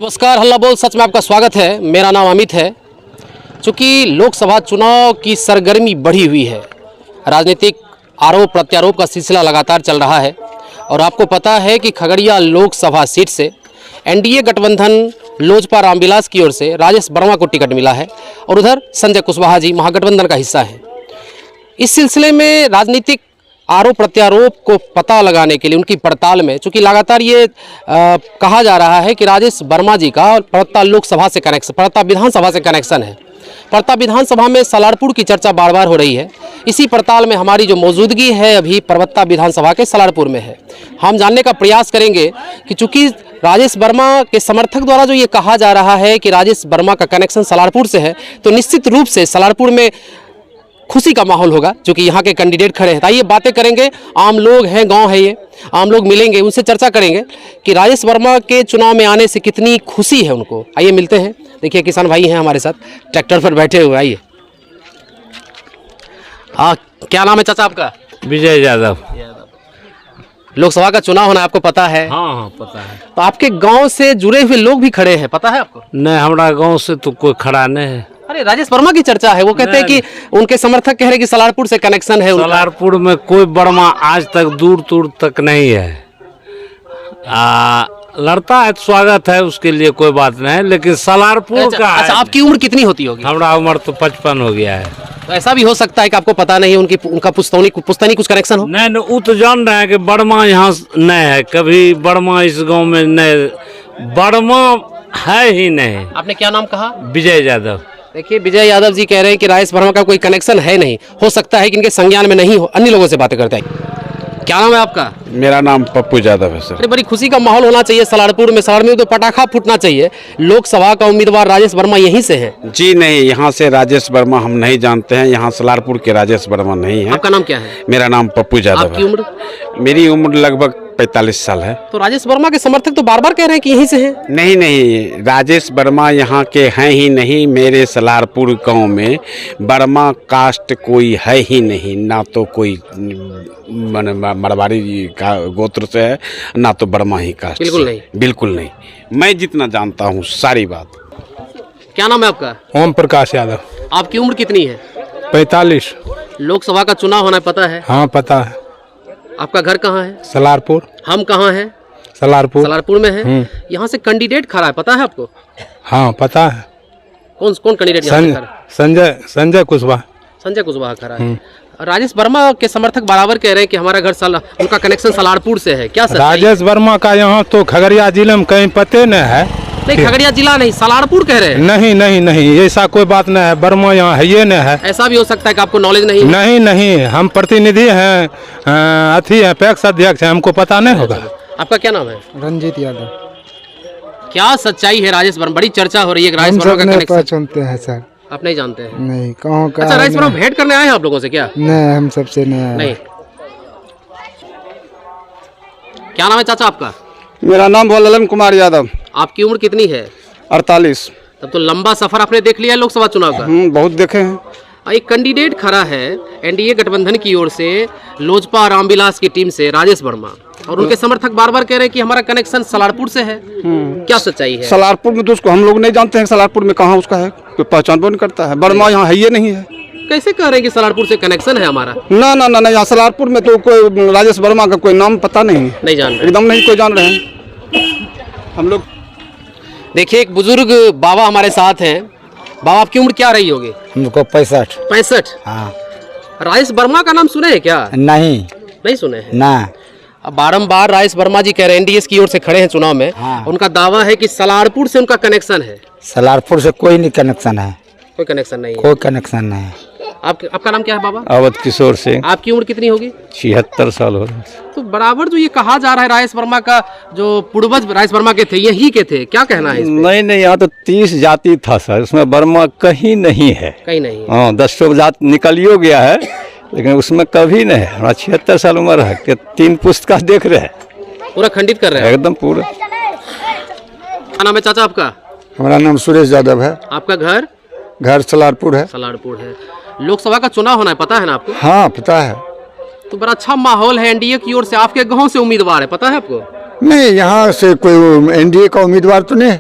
नमस्कार, हल्ला बोल सच में आपका स्वागत है। मेरा नाम अमित है। चूँकि लोकसभा चुनाव की सरगर्मी बढ़ी हुई है, राजनीतिक आरोप प्रत्यारोप का सिलसिला लगातार चल रहा है और आपको पता है कि खगड़िया लोकसभा सीट से एनडीए गठबंधन लोजपा रामविलास की ओर से राजेश वर्मा को टिकट मिला है और उधर संजय कुशवाहा जी महागठबंधन का हिस्सा है। इस सिलसिले में राजनीतिक आरोप प्रत्यारोप को पता लगाने के लिए उनकी पड़ताल में, चूंकि लगातार ये कहा जा रहा है कि राजेश वर्मा जी का परत्ता लोकसभा से कनेक्शन, परत्ता विधानसभा से कनेक्शन है। परत्ता विधानसभा में सलारपुर की चर्चा बार बार हो रही है। इसी पड़ताल में हमारी जो मौजूदगी है अभी परत्ता विधानसभा के सलारपुर में है। हम जानने का प्रयास करेंगे कि चूंकि राजेश वर्मा के समर्थक द्वारा जो ये कहा जा रहा है कि राजेश वर्मा का कनेक्शन सलारपुर से है, तो निश्चित रूप से सलारपुर में खुशी का माहौल होगा, क्योंकि यहाँ के कैंडिडेट खड़े हैं। आइए बातें करेंगे, आम लोग हैं, गांव है ये, आम लोग मिलेंगे, उनसे चर्चा करेंगे कि राजेश वर्मा के चुनाव में आने से कितनी खुशी है उनको। आइए मिलते हैं। देखिए किसान भाई हैं हमारे साथ, ट्रैक्टर पर बैठे हुए। आइए, क्या नाम है चाचा आपका? विजय यादव। लोकसभा का चुनाव होना आपको पता है? हाँ पता है। तो आपके गाँव से जुड़े हुए लोग भी खड़े हैं, पता है आपको? नहीं, हमारा गांव से तो कोई खड़ा नहीं है। अरे राजेश वर्मा की चर्चा है, वो कहते हैं कि उनके समर्थक कह रहे हैं कि सलारपुर से कनेक्शन है उनका। सलारपुर में कोई वर्मा आज तक दूर दूर तक नहीं है। लड़ता है तो स्वागत है, उसके लिए कोई बात नहीं है, लेकिन सलारपुर का अच्छा, आपकी उम्र कितनी होती होगी? हमारा उम्र तो 55 हो गया है। तो ऐसा भी हो सकता है कि आपको पता नहीं है उनका पुश्तैनी कुछ कनेक्शन हो। नहीं, वो तो जान रहे हैं कि वर्मा यहाँ नहीं है, कभी वर्मा इस गांव में नहीं, वर्मा है ही नहीं। आपने क्या नाम कहा? विजय यादव। देखिए, विजय यादव जी कह रहे हैं कि राजेश वर्मा का कोई कनेक्शन है नहीं, हो सकता है कि इनके संज्ञान में नहीं हो। अन्य लोगों से बातें करते हैं। क्या नाम है आपका? मेरा नाम पप्पू यादव है सर। अरे बड़ी खुशी का माहौल होना चाहिए सलारपुर में। सलार में तो पटाखा फूटना चाहिए। लोकसभा का उम्मीदवार राजेश वर्मा यहीं से है? जी नहीं, यहाँ से राजेश वर्मा हम नहीं जानते हैं। यहाँ सलारपुर के राजेश वर्मा नहीं है। आपका नाम क्या है? मेरा नाम पप्पू यादव आपकी है। उम्र? मेरी उम्र लगभग 45 साल है। तो राजेश वर्मा के समर्थक तो बार बार कह रहे हैं कि यहीं से हैं। नहीं नहीं, राजेश वर्मा यहाँ के हैं ही नहीं। मेरे सलारपुर गांव में वर्मा कास्ट कोई है ही नहीं, ना तो कोई मरवाड़ी का गोत्र से है, ना तो वर्मा ही कास्ट। बिल्कुल नहीं, बिल्कुल नहीं। मैं जितना जानता हूँ सारी बात। क्या नाम है आपका? ओम प्रकाश यादव। आपकी उम्र कितनी है? 45। लोकसभा का चुनाव होना है, पता है? हाँ पता है। आपका घर कहाँ है? सलारपुर। हम कहाँ हैं? सलारपुर में है। यहाँ से कैंडिडेट खड़ा है, पता है आपको? हाँ पता है। कौन कैंडिडेट यहाँ से खड़ा है? संजय कुशवाहा। संजय कुशवाहा खड़ा है। राजेश वर्मा के समर्थक बराबर कह रहे हैं कि हमारा घर उनका कनेक्शन सलारपुर से है। क्या सर? राजेश वर्मा का यहाँ तो खगड़िया जिले में कहीं पते नहीं है। नहीं, खगड़िया जिला नहीं, सलारपुर कह रहे हैं। नहीं नहीं नहीं, ऐसा कोई बात नहीं है। वर्मा यहाँ है ये नहीं है। ऐसा भी हो सकता है कि आपको नॉलेज नहीं है। नहीं नहीं, हम प्रतिनिधि हैं, अथी है, पैक्स अध्यक्ष है, हमको पता नहीं होगा। आपका क्या नाम है? रंजीत यादव। क्या सच्चाई है राजेश वर्मा? बड़ी चर्चा हो रही है राजेश वर्मा का कनेक्शन। पहचानते हैं सर? आप नहीं जानते हैं? नहीं, कहाँ का? अच्छा, राजेश वर्मा भेंट करने आए हैं आप लोगों से क्या? नहीं, हम सबसे नहीं। क्या नाम है चाचा आपका? मेरा नाम ललन कुमार यादव। आपकी उम्र कितनी है? 48। तब तो लंबा सफर आपने देख लिया है लोकसभा चुनाव का। बहुत देखे हैं। एक कैंडिडेट खड़ा है एनडीए गठबंधन की ओर से, लोजपा रामविलास की टीम से, राजेश वर्मा, और उनके समर्थक बार बार कह रहे हैं कि हमारा कनेक्शन सलारपुर से है। क्या सच्चाई है? सलारपुर में तो उसको हम लोग नहीं जानते हैं। सलारपुर में कहाँ उसका है, कोई पहचान नहीं करता है। वर्मा यहाँ है ये नहीं है। कैसे कह रहे हैं कि सलारपुर से कनेक्शन है हमारा? ना ना ना, यहाँ सलारपुर में तो कोई राजेश वर्मा का कोई नाम पता नहीं। नहीं जान रहे? एकदम नहीं कोई जान रहे हैं हम लोग। देखिए, एक बुजुर्ग बाबा हमारे साथ हैं। बाबा, आपकी उम्र क्या रही होगी? हमको 65। 65? हाँ। राजेश वर्मा का नाम सुने हैं क्या? नहीं सुने हैं। ना। अब बारंबार राजेश वर्मा जी कह रहे हैं, एनडीए की ओर से खड़े हैं चुनाव में। हाँ। उनका दावा है कि सलारपुर से उनका कनेक्शन है। सलारपुर से कोई नहीं कनेक्शन है। कोई कनेक्शन नहीं है। कोई कनेक्शन नहीं है। आपका नाम क्या है बाबा? अवध किशोर सिंह। आपकी उम्र कितनी होगी? 76 साल हो रहे। तो बराबर जो ये कहा जा रहा है राजेश वर्मा का जो पूर्वज राजेश वर्मा के थे, यही के थे, क्या कहना है इस पे? नहीं, यहाँ तो 30 जाति था सर, उसमें वर्मा कहीं नहीं है। कहीं नहीं है। हाँ, 10 जाति निकलियो गया है, लेकिन उसमें कभी नहीं है। हमारा 76 साल उम्र है कि 3 पुस्तक देख रहे हैं, पूरा खंडित कर रहे हैं एकदम पूरा। क्या नाम है चाचा आपका? हमारा नाम सुरेश यादव है। आपका घर सलारपुर है। सलारपुर है। लोकसभा का चुनाव होना है, पता है ना आपको? हाँ पता है। तो बड़ा अच्छा माहौल है एनडीए की ओर से। आपके गांव से उम्मीदवार है, पता है आपको? नहीं, यहाँ से कोई एनडीए का उम्मीदवार तो नहीं।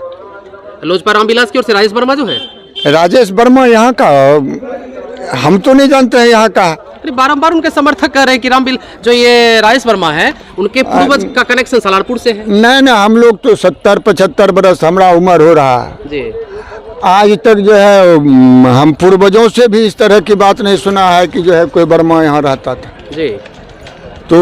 लोजपा रामविलास की ओर से राजेश वर्मा जो है? राजेश वर्मा यहाँ का हम तो नहीं जानते हैं यहाँ का। अरे बारंबार उनके समर्थक कह रहे हैं कि जो ये राजेश वर्मा है उनके पूर्वज का कनेक्शन सलारपुर से है। नहीं नहीं, हम लोग तो 70-75 बरस हमारा उम्र हो रहा है जी। आज तक जो है हम पूर्वजों से भी इस तरह की बात नहीं सुना है कि जो है कोई वर्मा यहाँ रहता था जी। तो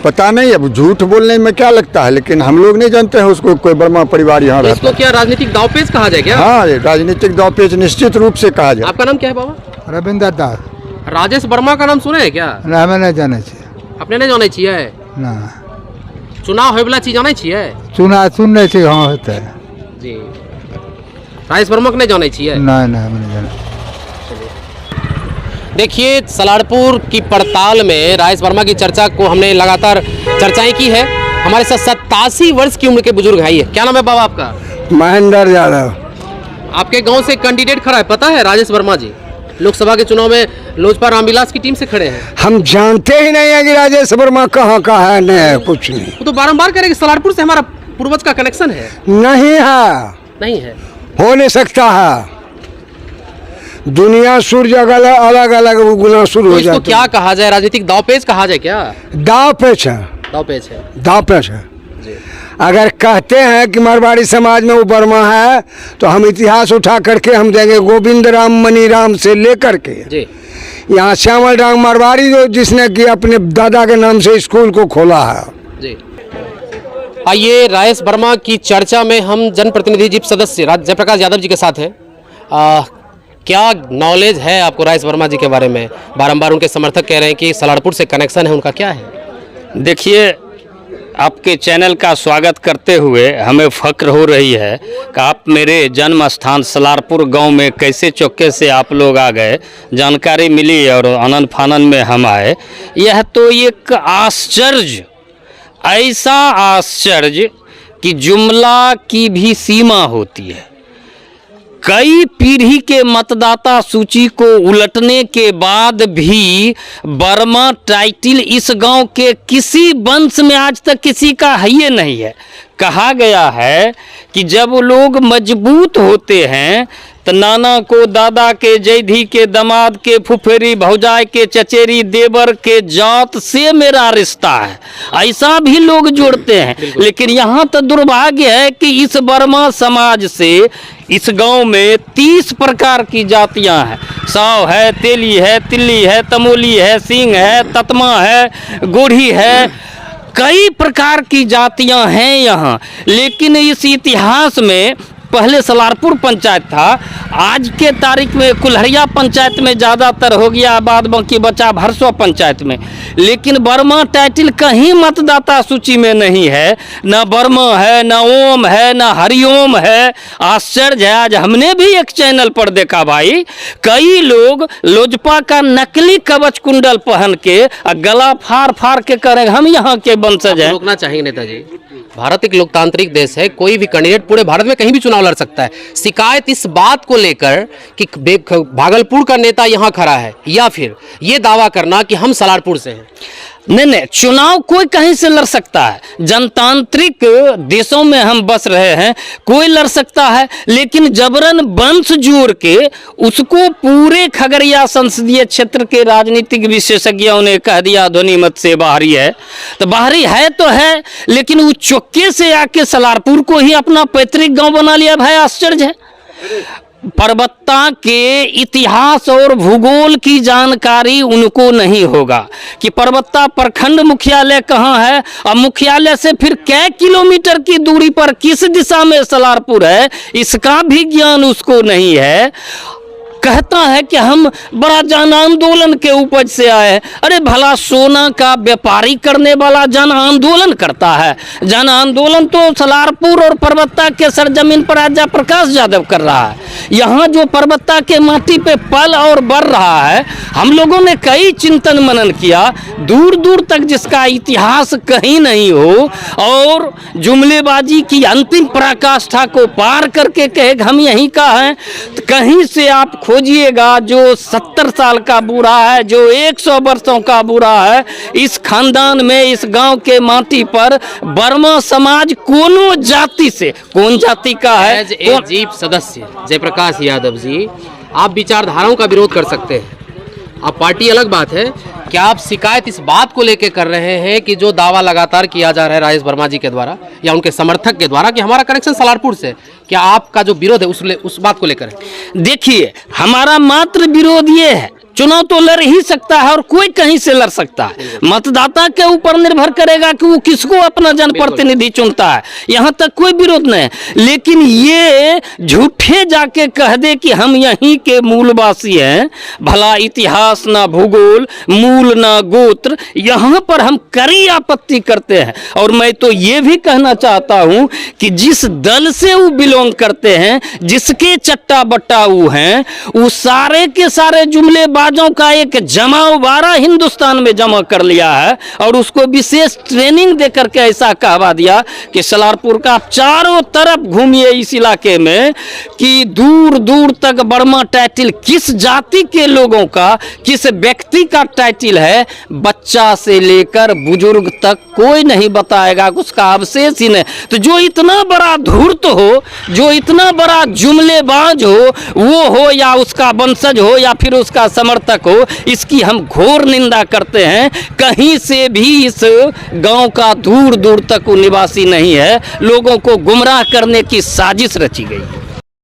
पता नहीं, अब झूठ बोलने में क्या लगता है, लेकिन हम लोग नहीं जानते हैं उसको कोई वर्मा परिवार यहाँ तो रहता इसको क्या राजनीतिक दांवपेच कहा जाए क्या? हाँ, राजनीतिक दांवपेच निश्चित रूप से कहा जाए। आपका नाम क्या है बाबा? रविंदर दास। राजेश वर्मा का नाम सुने है क्या? ना हमें नहीं जाने चाहिए अपने नहीं जाने चाहिए? ना चुनाव होए वाला चीज जाने चाहिए सुनने चाहिए हाँ होता है जी। राजेश वर्मा को नहीं जाने चाहिए? नहीं नहीं हमें नहीं जाना। देखिए सलारपुर की पड़ताल में राजेश वर्मा की चर्चा को हमने लगातार चर्चाएं की है। हमारे साथ 87 वर्ष की उम्र के बुजुर्ग भाई है। क्या नाम है बाबा आपका? महेंद्र यादव। आपके गांव से कैंडिडेट खड़ा है, पता है? राजेश वर्मा जी लोकसभा के चुनाव में लोजपा रामविलास की टीम से खड़े हैं। हम जानते ही नहीं है कि राजेश वर्मा कहाँ का है, नहीं कुछ नहीं। वो तो बारंबार कह रहे कि सलारपुर से हमारा पूर्वज का कनेक्शन है। नहीं है, नहीं है, हो नहीं सकता है। दुनिया सूर्य अलग अलग गुना शुरू तो हो इसको जाती क्या कहा जाए? राजनीतिक दांवपेच कहा जाए क्या? दाव पेच है, दांवपेच है। दाव पेच है। अगर कहते हैं कि मारवाड़ी समाज में वो वर्मा है तो हम इतिहास उठा करके हम देंगे। गोविंद राम मनी राम से लेकर के जी। यहाँ श्यामल राम मारवाड़ी जो जिसने कि अपने दादा के नाम से स्कूल को खोला है जी। आइए राजेश वर्मा की चर्चा में हम जनप्रतिनिधि जीप सदस्य जयप्रकाश यादव जी के साथ हैं। क्या नॉलेज है आपको राजेश वर्मा जी के बारे में? बारंबार उनके समर्थक कह रहे हैं कि सलारपुर से कनेक्शन है, उनका क्या है? देखिए, आपके चैनल का स्वागत करते हुए हमें फक्र हो रही है कि आप मेरे जन्म स्थान सलारपुर गांव में कैसे चौके से आप लोग आ गए, जानकारी मिली और आनंद फानन में हम आए। यह तो एक आश्चर्य, ऐसा आश्चर्य कि जुमला की भी सीमा होती है। कई पीढ़ी के मतदाता सूची को उलटने के बाद भी वर्मा टाइटल इस गांव के किसी वंश में आज तक किसी का है ही नहीं है। कहा गया है कि जब लोग मजबूत होते हैं तो नाना को दादा के, जैधी के, दामाद के, फुफेरी भौजाई के, चचेरी देवर के जात से मेरा रिश्ता है, ऐसा भी लोग जोड़ते हैं। लेकिन यहाँ तो दुर्भाग्य है कि इस वर्मा समाज से इस गांव में 30 प्रकार की जातियां हैं। साव है, तेली है, तिल्ली है, तमोली है, सिंह है, ततमा है, गोढ़ी है, कई प्रकार की जातियां हैं यहाँ। लेकिन इस इतिहास में पहले सलारपुर पंचायत था, आज के तारीख में कुल्हड़िया पंचायत में ज़्यादातर हो गया, बाद बाकी बचा भरसवा पंचायत में। लेकिन वर्मा टाइटल कहीं मतदाता सूची में नहीं है, ना वर्मा है, ना ओम है, ना हरिओम है। आश्चर्य है। आज हमने भी एक चैनल पर देखा भाई, कई लोग लोजपा का नकली कवच कुंडल पहन के गला फाड़ फाड़ के करें हम यहाँ के वंशज हैं। रोकना चाहिए नेताजी, भारत एक लोकतांत्रिक देश है, कोई भी कैंडिडेट पूरे भारत में कहीं भी चुनाव लड़ सकता है। शिकायत इस बात को लेकर कि भागलपुर का नेता यहाँ खड़ा है या फिर ये दावा करना कि हम सलारपुर से हैं। नहीं, चुनाव कोई कहीं से लड़ सकता है। जनतांत्रिक देशों में हम बस रहे हैं, कोई लड़ सकता है। लेकिन जबरन वंश जोड़ के उसको पूरे खगड़िया संसदीय क्षेत्र के राजनीतिक विशेषज्ञों ने कह दिया ध्वनि मत से बाहरी है, तो बाहरी है तो है, लेकिन वो चौके से आके सलारपुर को ही अपना पैतृक गांव बना लिया। भाई आश्चर्य है। परबत्ता के इतिहास और भूगोल की जानकारी उनको नहीं होगा कि परबत्ता प्रखंड मुख्यालय कहाँ है और मुख्यालय से फिर कै किलोमीटर की दूरी पर किस दिशा में सलारपुर है, इसका भी ज्ञान उसको नहीं है। कहता है कि हम बड़ा जन आंदोलन के उपज से आए। अरे भला सोना का व्यापारी करने वाला जन आंदोलन करता है? जन आंदोलन तो सलारपुर और परबत्ता के सरजमीन पर आज जयप्रकाश यादव कर रहा है। यहाँ जो परबत्ता के माटी पे पल और बढ़ रहा है, हम लोगों ने कई चिंतन मनन किया, दूर दूर तक जिसका इतिहास कहीं नहीं हो और जुमलेबाजी की अंतिम पराकाष्ठा को पार करके कहे हम यहीं का हैं, तो कहीं से आप खोजिएगा जो 70 साल का बूढ़ा है, जो 100 वर्षों का बूढ़ा है, इस खानदान में, इस गांव के माटी पर वर्मा समाज कोनो जाति से, कौन जाति का है, एज ए जीप सदस्य जयप्रकाश यादव जी, आप विचारधाराओं का विरोध कर सकते हैं, आप पार्टी अलग बात है। क्या आप शिकायत इस बात को लेकर कर रहे हैं कि जो दावा लगातार किया जा रहा है राजेश वर्मा जी के द्वारा या उनके समर्थक के द्वारा कि हमारा कनेक्शन सलारपुर से, क्या आपका जो विरोध है उस बात को लेकर है? देखिए, हमारा मात्र विरोध ये है, चुनाव तो लड़ ही सकता है और कोई कहीं से लड़ सकता है, मतदाता के ऊपर निर्भर करेगा कि वो किसको अपना जनप्रतिनिधि चुनता है, यहाँ तक कोई विरोध नहीं है। लेकिन ये झूठे जाके कह दे कि हम यहीं के मूलवासी हैं, भला इतिहास ना भूगोल, मूल ना गोत्र, यहाँ पर हम कड़ी आपत्ति करते हैं। और मैं तो ये भी कहना चाहता हूँ कि जिस दल से वो बिलोंग करते हैं, जिसके चट्टा बट्टा वो हैं, वो सारे के सारे जुमले बाजों का एक जमावबारा हिंदुस्तान में जमा कर लिया है और उसको विशेष ट्रेनिंग देकर के ऐसा कहवा दिया कि सलारपुर का आप चारों तरफ घूमिए इस इलाके में कि दूर दूर तक वर्मा टाइटल किस जाति के लोगों का, किस व्यक्ति का टाइटल है, बच्चा से लेकर बुजुर्ग तक कोई नहीं बताएगा, उसका अवशेष ही नहीं। तो जो इतना बड़ा धूर्त हो, जो इतना बड़ा जुमलेबाज हो, वो हो या उसका वंशज हो या फिर उसका समर्थक हो, इसकी हम घोर निंदा करते हैं। कहीं से भी इस गांव का दूर दूर तक वो निवासी नहीं है, लोगों को गुमराह करने की साजिश रची गई।